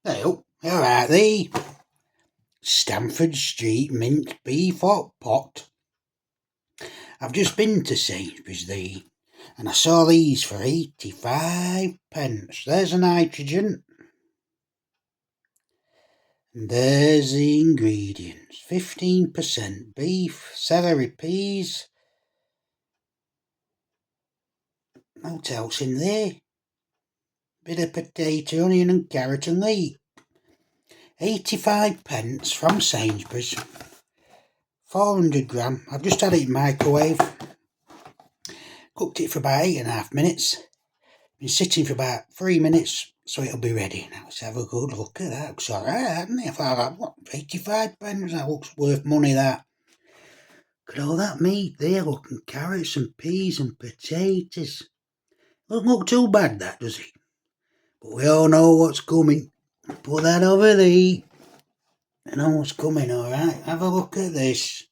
Oh, alright, the Stamford Street minced beef hot pot. I've just been to Sainsbury's and I saw these for 85 pence. There's a nitrogen. And there's the ingredients. 15% beef, celery, peas. What else in there? Bit of potato, onion and carrot and leek. 85 pence from Sainsbury's. 400 gram. I've just had it in microwave. Cooked it for about 8.5 minutes. Been sitting for about 3 minutes, so it'll be ready. Now let's have a good look at that. Looks alright, hasn't it? I thought, what, 85 pence? That looks worth money, that. Look at all that meat there, look, and carrots and peas and potatoes. Doesn't look too bad, that, does it? But we all know what's coming. Put that over there. I know what's coming, alright? Have a look at this.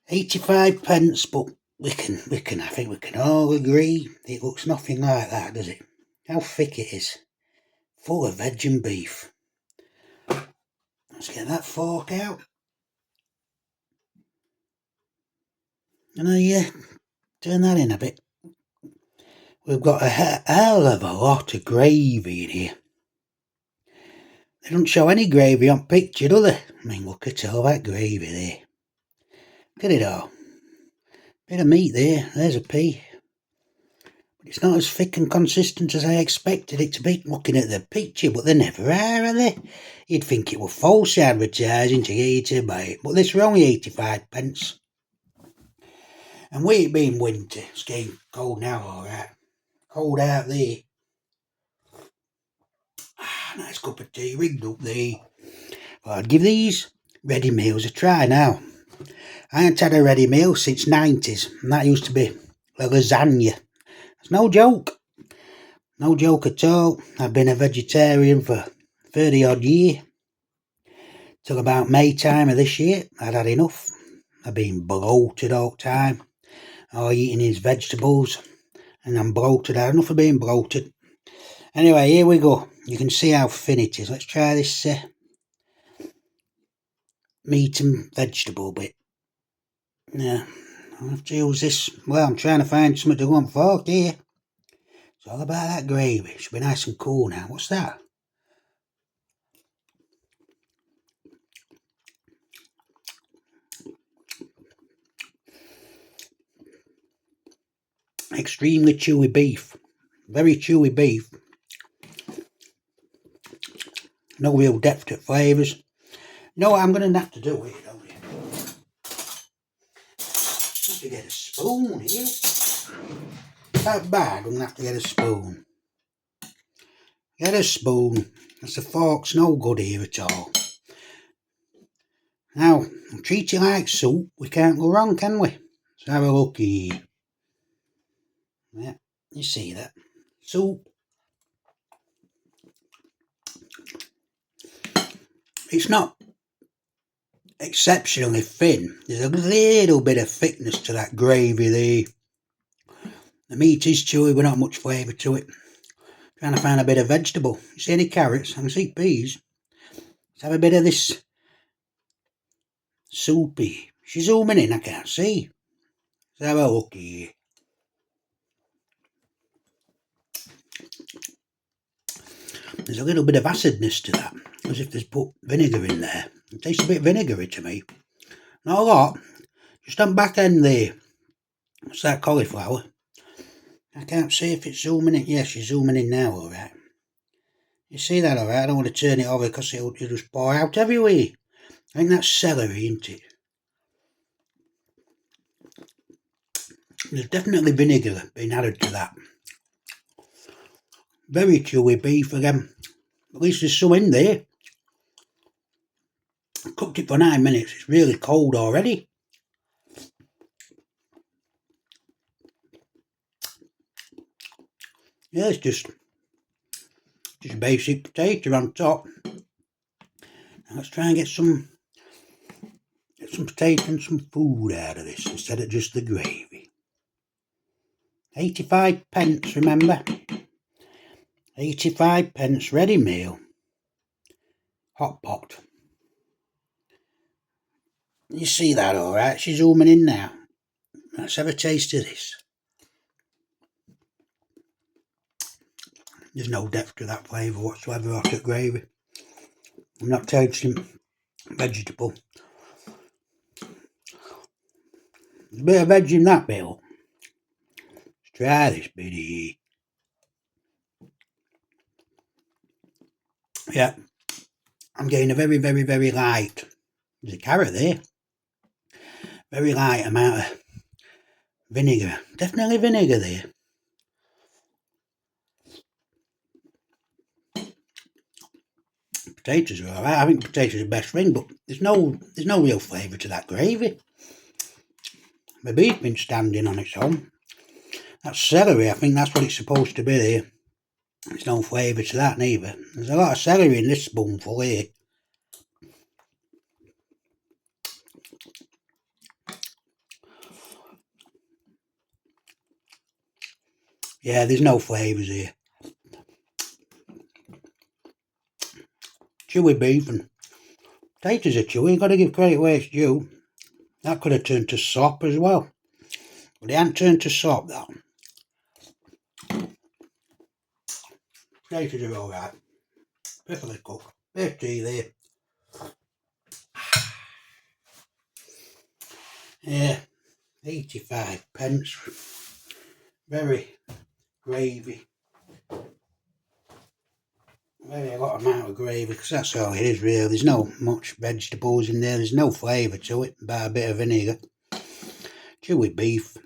85 pence, but I think we can all agree it looks nothing like that, does it? How thick it is. Full of veg and beef. Let's get that fork out. And turn that in a bit. We've got a hell of a lot of gravy in here. They don't show any gravy on picture, do they? I mean, look at all that gravy there. Look at it all. Bit of meat there. There's a pea. But it's not as thick and consistent as I expected it to be looking at the picture, but they never are they? You'd think it were false advertising to get you to buy it, but this were only 85 pence. And with it being winter, it's getting cold now, alright. Cold out there. Nice cup of tea rigged up there. Well, I'd give these ready meals a try now. I haven't had a ready meal since 90s, and that used to be a lasagna. It's no joke. No joke at all. I've been a vegetarian for 30 odd years. Till about May time of this year, I'd had enough. I've been bloated all the time. All eating is vegetables, and I'm bloated. I had enough of being bloated. Anyway, here we go. You can see how thin it is. Let's try this meat and vegetable bit. Yeah, I'll have to use this. Well, I'm trying to find something to go on fork here. It's all about that gravy. It should be nice and cool now. What's that? Extremely chewy beef. Very chewy beef. No real depth to flavours. You know what I'm going to have to do here, don't you? I have to get a spoon here. That bag, I'm going to have to get a spoon. Get a spoon. Because the fork's no good here at all. Now, treat it like soup. We can't go wrong, can we? Let's have a look here. Yeah, you see that. Soup. It's not exceptionally thin. There's a little bit of thickness to that gravy there. The meat is chewy, but not much flavour to it. Trying to find a bit of vegetable. You see any carrots? I can see peas. Let's have a bit of this soupy. She's zooming in, I can't see. Let's have a look here. There's a little bit of acidness to that, as if there's put vinegar in there. It tastes a bit vinegary to me. Not a lot. Just on back end there. What's that, cauliflower? I can't see if it's zooming in. Yes, she's zooming in now, alright. You see that, alright? I don't want to turn it over because it'll just pour out everywhere. I think that's celery, isn't it? There's definitely vinegar being added to that. Very chewy beef again. At least there's some in there. I cooked it for 9 minutes. It's really cold already. Yeah, it's just basic potato on top. Now let's try and get some potato and some food out of this instead of just the gravy. 85 pence, remember? 85p ready meal. HOTPOT. You see that alright? She's zooming in now. Let's have a taste of this. There's no depth to that flavour whatsoever after gravy. I'm not tasting vegetable. There's a bit of veg in that bit. Let's try this bitty. Yeah, I'm getting a very, very, very light. There's a carrot there. Very light amount of vinegar. Definitely vinegar there. Potatoes are alright. I think potatoes are the best thing, but there's no real flavour to that gravy. The beef been standing on its own. That's celery. I think that's what it's supposed to be there. There's no flavour to that neither. There's a lot of celery in this spoonful here. Yeah, there's no flavours here. Chewy beef and potatoes are chewy. You've got to give credit where it's due. That could have turned to sop as well. But it hadn't turned to sop, that. Potatoes are alright. Perfectly cooked. Bit of tea there. Yeah, 85p. Very gravy. Very a lot amount of gravy, because that's all it is really. There's no much vegetables in there. There's no flavour to it, but a bit of vinegar. Chewy beef.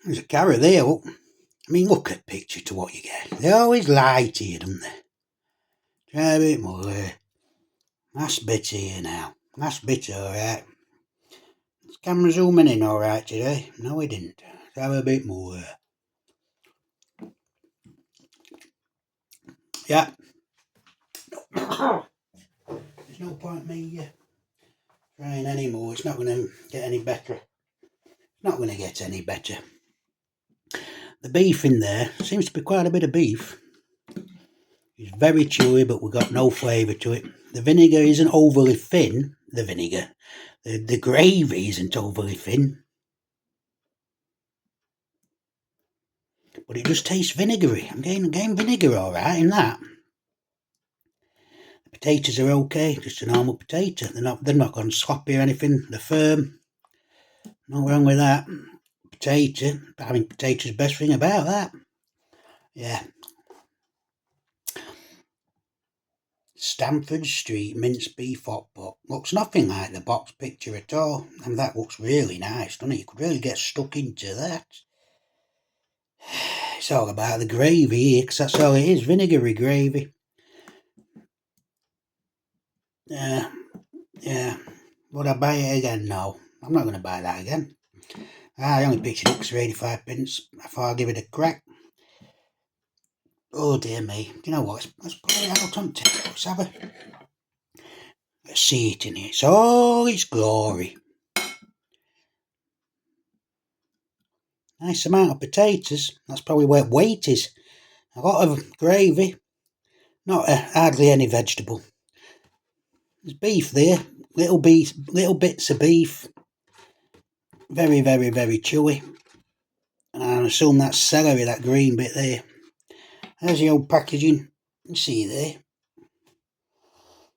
There's a carrot there, look. I mean, look at picture to what you get. They always lie to you, don't they? Try a bit more there. That's bit here now. That's bit alright. Is camera zooming in alright today? No, it didn't. Let's have a bit more there. Yeah. There's no point me trying anymore. It's not going to get any better. It's not going to get any better. The beef in there seems to be quite a bit of beef. It's very chewy, but we've got no flavour to it. The vinegar isn't overly thin. The vinegar. The gravy isn't overly thin. But it just tastes vinegary. I'm getting vinegar alright in that. The potatoes are okay, just a normal potato. They're not gone sloppy or anything. They're firm. No wrong with that. Potato. I mean, potato's the best thing about that. Yeah. Stamford Street minced beef HOTPOT. Looks nothing like the box picture at all. And that looks really nice, doesn't it? You could really get stuck into that. It's all about the gravy here, because that's all it is, vinegary gravy. Yeah. Would I buy it again? No. I'm not going to buy that again. I only picked it up for 85p. I thought I'd give it a crack. Oh dear me. You know what? Let's put it out on tape. Let's have a... Let's see it in here. It's all its glory. Nice amount of potatoes. That's probably where weight is. A lot of gravy. Not hardly any vegetable. There's beef there. Little bits of beef. Very, very, very chewy. And I assume that's celery, that green bit there. There's the old packaging. You see there.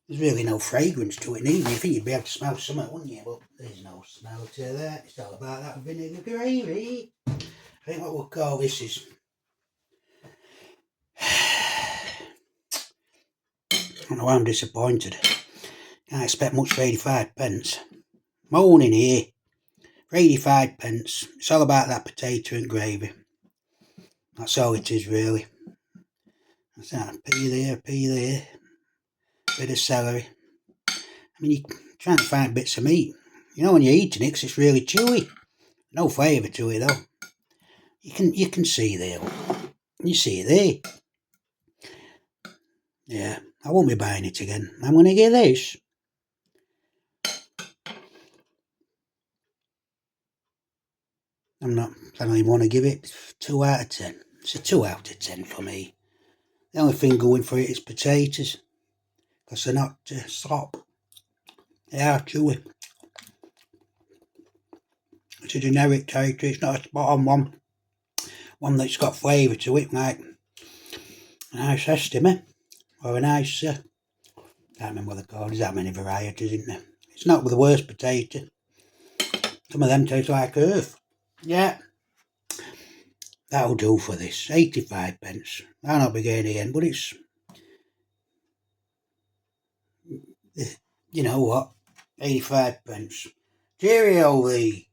There's really no fragrance to it either. You think you'd be able to smell something, wouldn't you? But there's no smell to that. It's all about that vinegar gravy. I think what we'll call this is... I don't know why I'm disappointed. Can't expect much for 85p. Moaning here. For 85p. It's all about that potato and gravy. That's all it is really. That's that. Pea there. Bit of celery. I mean, you're trying to find bits of meat. You know when you're eating it, 'cause it's really chewy. No flavour to it though. You can see there. You see it there. Yeah, I won't be buying it again. I'm going to get this. I don't even want to give it 2 out of 10. It's a 2 out of 10 for me. The only thing going for it is potatoes, because they're not slop. They are chewy. It's a generic territory, it's not a spot on one that's got flavour to it, like a nice estimate, or a nice, can't remember what they're called, there's that many varieties, isn't there? It's not the worst potato. Some of them taste like earth. Yeah, that'll do for this. 85 pence. I'll not be getting again, but it's, you know what, 85 pence. Cheerio, Lee.